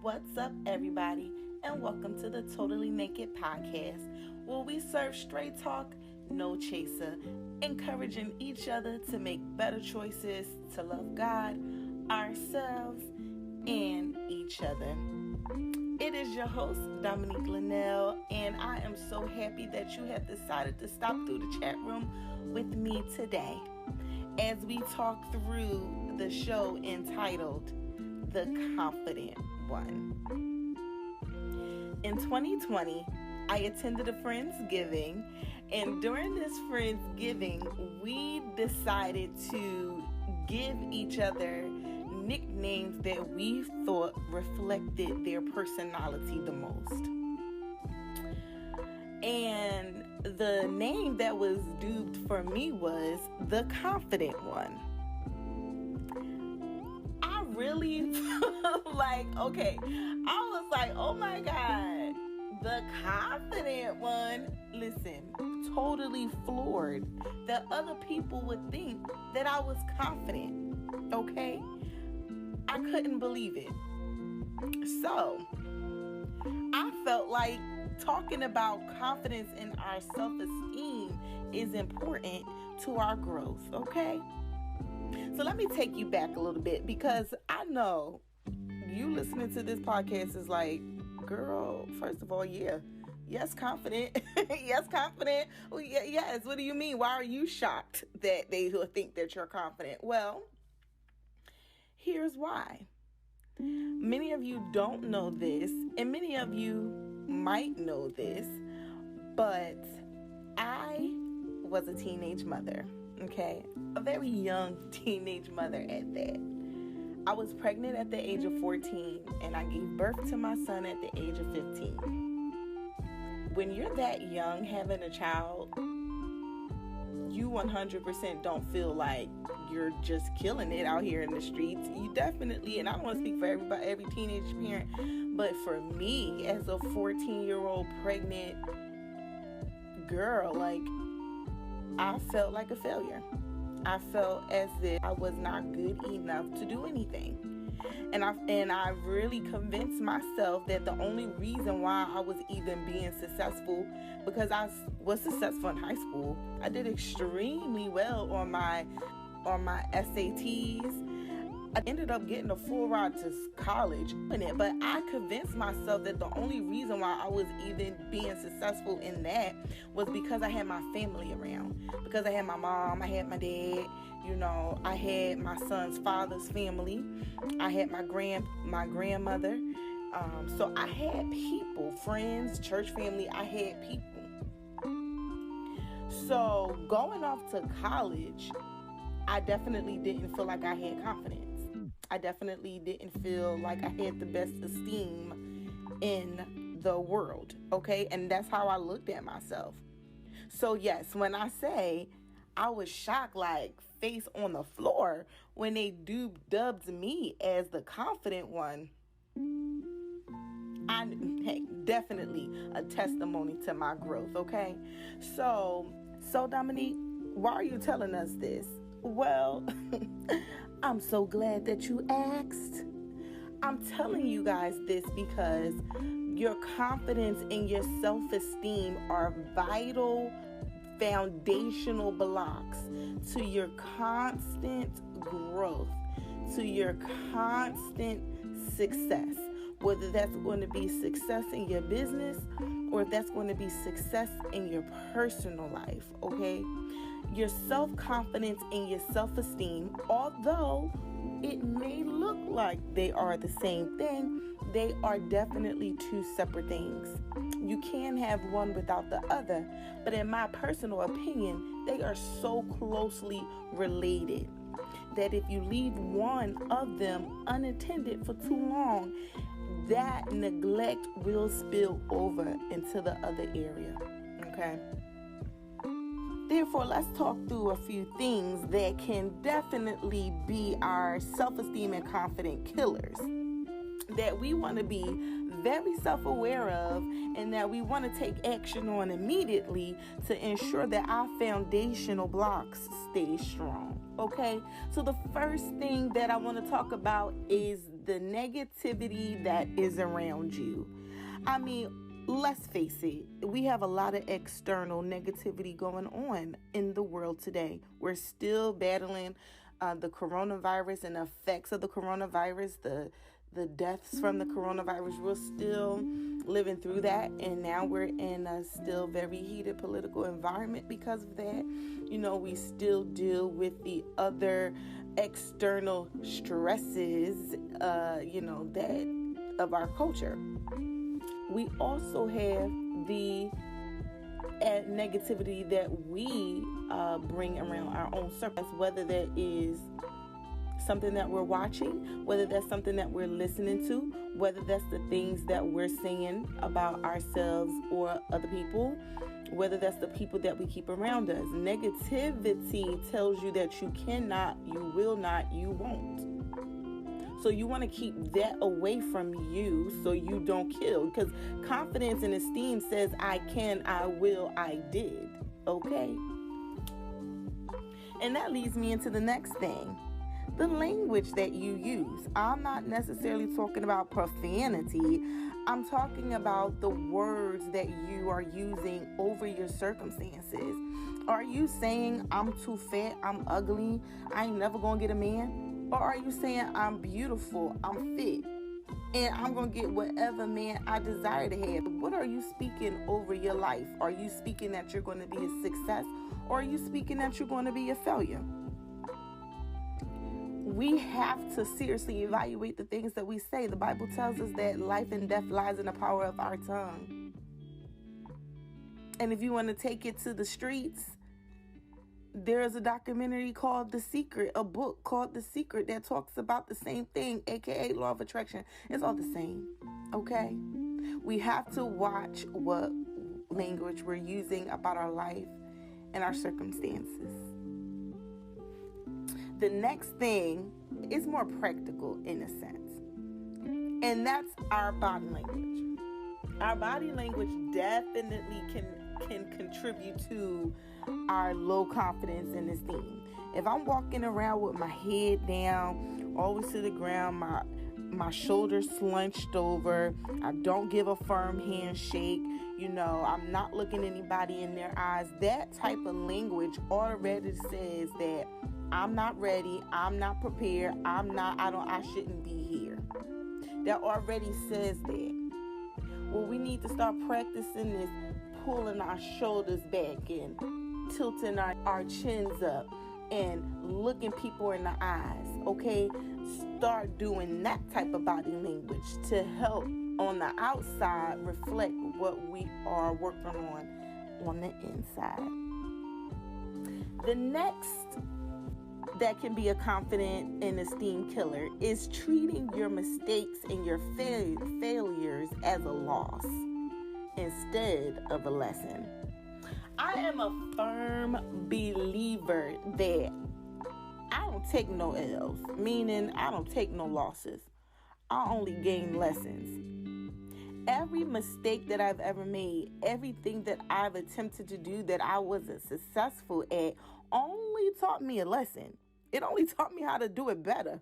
What's up, everybody, and welcome to the Totally Naked Podcast, where we serve straight talk, no chaser, encouraging each other to make better choices to love God, ourselves, and each other. It is your host, Dominique Linnell, and I am so happy that you have decided to stop through the chat room with me today as we talk through the show entitled The Confident One. In 2020, I attended a Friendsgiving, and during this Friendsgiving, we decided to give each other nicknames that we thought reflected their personality the most. And the name that was duped for me was The Confident One. I really I was like, oh my God, The Confident One. Listen, totally floored that other people would think that I was confident, okay? I couldn't believe it. So, I felt like talking about confidence in our self-esteem is important to our growth, okay? So let me take you back a little bit, because I know you listening to this podcast is like, girl, first of all, yes, confident. Yes, confident. Well, yes, what do you mean? Why are you shocked that they think that you're confident? Well, here's why. Many of you don't know this, and many of you might know this, but I was a teenage mother, okay? A very young teenage mother at that. I was pregnant at the age of 14, and I gave birth to my son at the age of 15. When you're that young having a child, you 100% don't feel like you're just killing it out here in the streets. You definitely, and I don't want to speak for everybody, every teenage parent, but for me as a 14-year-old pregnant girl, I felt like a failure. I felt as if I was not good enough to do anything. And I really convinced myself that the only reason why I was even being successful, because I was successful in high school. I did extremely well on my SATs. I ended up getting a full ride to college, but I convinced myself that the only reason why I was even being successful in that was because I had my family around. Because I had my mom, I had my dad, I had my son's father's family, I had my grandmother. So I had people, friends, church family, I had people. So going off to college, I definitely didn't feel like I had confidence. I definitely didn't feel like I had the best esteem in the world, okay? And that's how I looked at myself. So yes, when I say I was shocked, like face on the floor, when they dubbed me as the confident one, definitely a testimony to my growth, okay? So Dominique, why are you telling us this? Well, I'm so glad that you asked. I'm telling you guys this because your confidence and your self-esteem are vital foundational blocks to your constant growth, to your constant success. Whether that's going to be success in your business or if that's going to be success in your personal life, okay? Your self-confidence and your self-esteem, although it may look like they are the same thing, they are definitely two separate things. You can have one without the other, but in my personal opinion, they are so closely related that if you leave one of them unattended for too long, that neglect will spill over into the other area, okay? Therefore, let's talk through a few things that can definitely be our self-esteem and confident killers that we want to be very self-aware of and that we want to take action on immediately to ensure that our foundational blocks stay strong. Okay, so the first thing that I want to talk about is the negativity that is around you. I mean, let's face it, we have a lot of external negativity going on in the world today. We're still battling the coronavirus and the effects of the coronavirus, the deaths from the coronavirus. We're still living through that, and now we're in a still very heated political environment because of that. We still deal with the other external stresses, that of our culture. We also have the negativity that we bring around our own circles, whether that is something that we're watching, whether that's something that we're listening to, whether that's the things that we're saying about ourselves or other people, whether that's the people that we keep around us. Negativity tells you that you cannot, you will not, you won't. So you want to keep that away from you so you don't kill. Because confidence and esteem says, I can, I will, I did. Okay? And that leads me into the next thing. The language that you use. I'm not necessarily talking about profanity. I'm talking about the words that you are using over your circumstances. Are you saying, I'm too fat, I'm ugly, I ain't never gonna get a man? Or are you saying, I'm beautiful, I'm fit, and I'm gonna get whatever man I desire to have? What are you speaking over your life? Are you speaking that you're gonna be a success, or are you speaking that you're gonna be a failure? We have to seriously evaluate the things that we say. The Bible tells us that life and death lies in the power of our tongue. And if you want to take it to the streets, there is a documentary called The Secret, a book called The Secret that talks about the same thing, aka law of attraction. It's all the same, okay? We have to watch what language we're using about our life and our circumstances. The next thing is more practical in a sense, and that's our body language. Our body language definitely can contribute to our low confidence and esteem. If I'm walking around with my head down, always to the ground, my shoulders slunched over, I don't give a firm handshake, I'm not looking anybody in their eyes, that type of language already says that I'm not ready, I'm not prepared, I shouldn't be here. That already says that. Well, we need to start practicing this, pulling our shoulders back and tilting our chins up and looking people in the eyes, okay? Start doing that type of body language to help on the outside reflect what we are working on the inside. The next that can be a confident and esteem killer is treating your mistakes and your failures as a loss instead of a lesson. I am a firm believer that I don't take no L's, meaning I don't take no losses. I only gain lessons. Every mistake that I've ever made, everything that I've attempted to do that I wasn't successful at, only taught me a lesson. It only taught me how to do it better,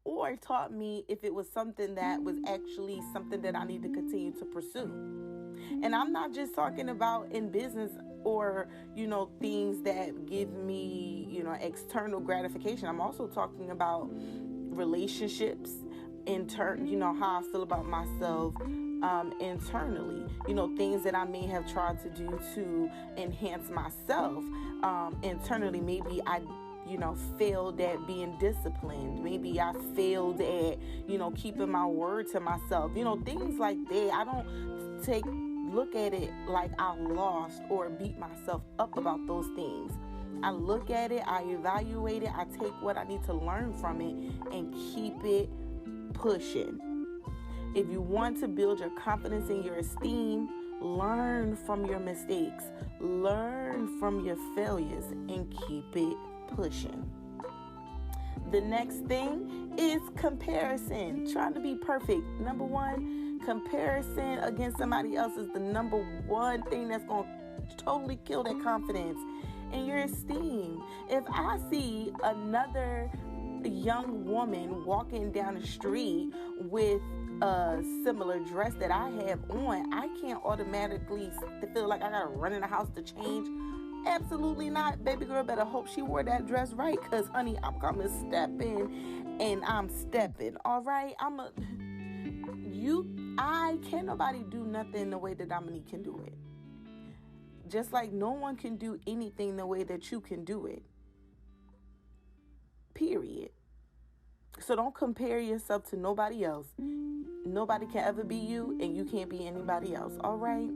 or it taught me if it was something that was actually something that I need to continue to pursue. And I'm not just talking about in business or, things that give me, external gratification. I'm also talking about relationships, how I feel about myself internally, things that I may have tried to do to enhance myself internally. Maybe I failed at being disciplined. Maybe I failed at, keeping my word to myself. Things like that. I don't look at it like I lost or beat myself up about those things. I look at it, I evaluate it, I take what I need to learn from it and keep it pushing. If you want to build your confidence and your esteem, learn from your mistakes, learn from your failures, and keep it pushing. The next thing is comparison. Trying to be perfect. Number one, comparison against somebody else is the number one thing that's going to totally kill that confidence and your esteem. If I see another, young woman walking down the street with a similar dress that I have on, I can't automatically feel like I gotta run in the house to change. Absolutely not. Baby girl better hope she wore that dress right, because honey, I'm coming stepping and I'm stepping. All right, I can't nobody do nothing the way that Dominique can do it. Just like no one can do anything the way that you can do it. Period. So don't compare yourself to nobody else. Nobody can ever be you, and you can't be anybody else. All right?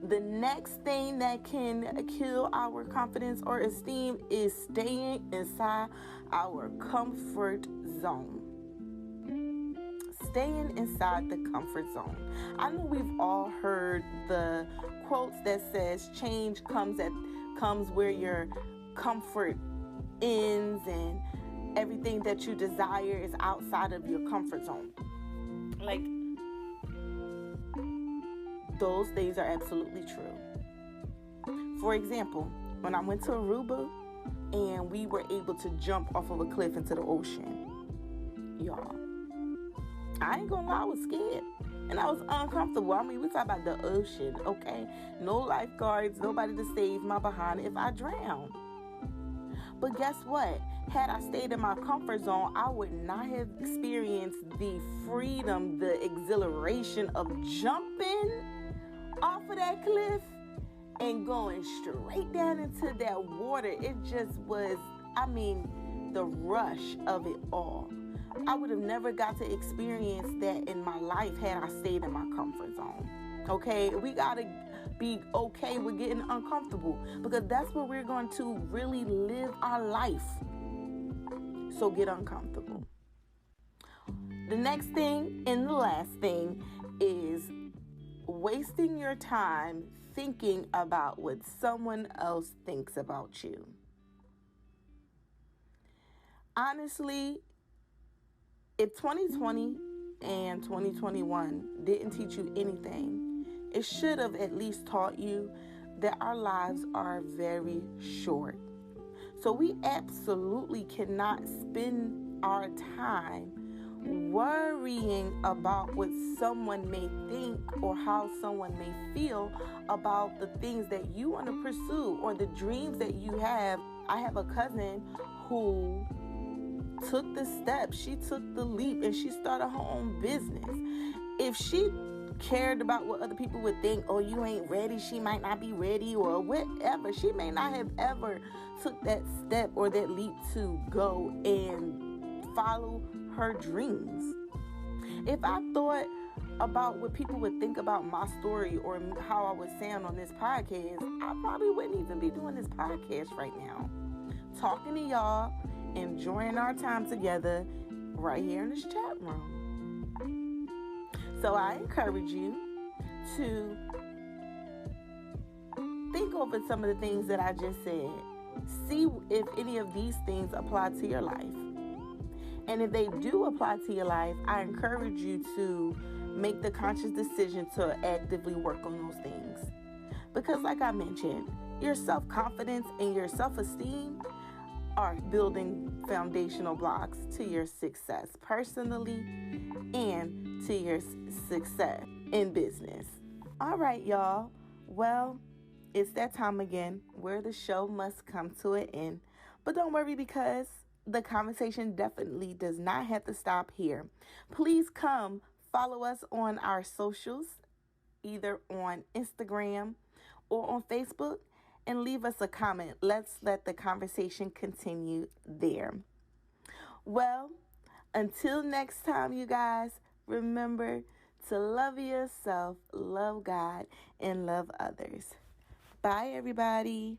The next thing that can kill our confidence or esteem is staying inside our comfort zone. Staying inside the comfort zone. I know we've all heard the quotes that says change comes where your comfort ends, and everything that you desire is outside of your comfort zone. Like, those things are absolutely true. For example, when I went to Aruba and we were able to jump off of a cliff into the ocean, y'all, I ain't gonna lie, I was scared. And I was uncomfortable. I mean, we talk about the ocean, okay? No lifeguards, nobody to save my behind if I drown. But guess what? Had I stayed in my comfort zone, I would not have experienced the freedom, the exhilaration of jumping off of that cliff and going straight down into that water. It just was, the rush of it all. I would have never got to experience that in my life had I stayed in my comfort zone. Okay? We got to be okay with getting uncomfortable, because that's where we're going to really live our life. So get uncomfortable. The next thing and the last thing is wasting your time thinking about what someone else thinks about you. Honestly, if 2020 and 2021 didn't teach you anything, it should have at least taught you that our lives are very short. So we absolutely cannot spend our time worrying about what someone may think or how someone may feel about the things that you want to pursue or the dreams that you have. I have a cousin who took the step, she took the leap, and she started her own business. If she cared about what other people would think, oh, you ain't ready, she might not be ready, or whatever, she may not have ever took that step or that leap to go and follow her dreams. If I thought about what people would think about my story or how I would sound on this podcast, I probably wouldn't even be doing this podcast right now, talking to y'all, enjoying our time together right here in this chat room. So I encourage you to think over some of the things that I just said. See if any of these things apply to your life. And if they do apply to your life, I encourage you to make the conscious decision to actively work on those things. Because like I mentioned, your self-confidence and your self-esteem are building foundational blocks to your success personally and to your success in business. All right, y'all. Well, it's that time again where the show must come to an end. But don't worry, because the conversation definitely does not have to stop here. Please come follow us on our socials, either on Instagram or on Facebook, and leave us a comment. Let's let the conversation continue there. Well, until next time, you guys, remember to love yourself, love God, and love others. Bye, everybody.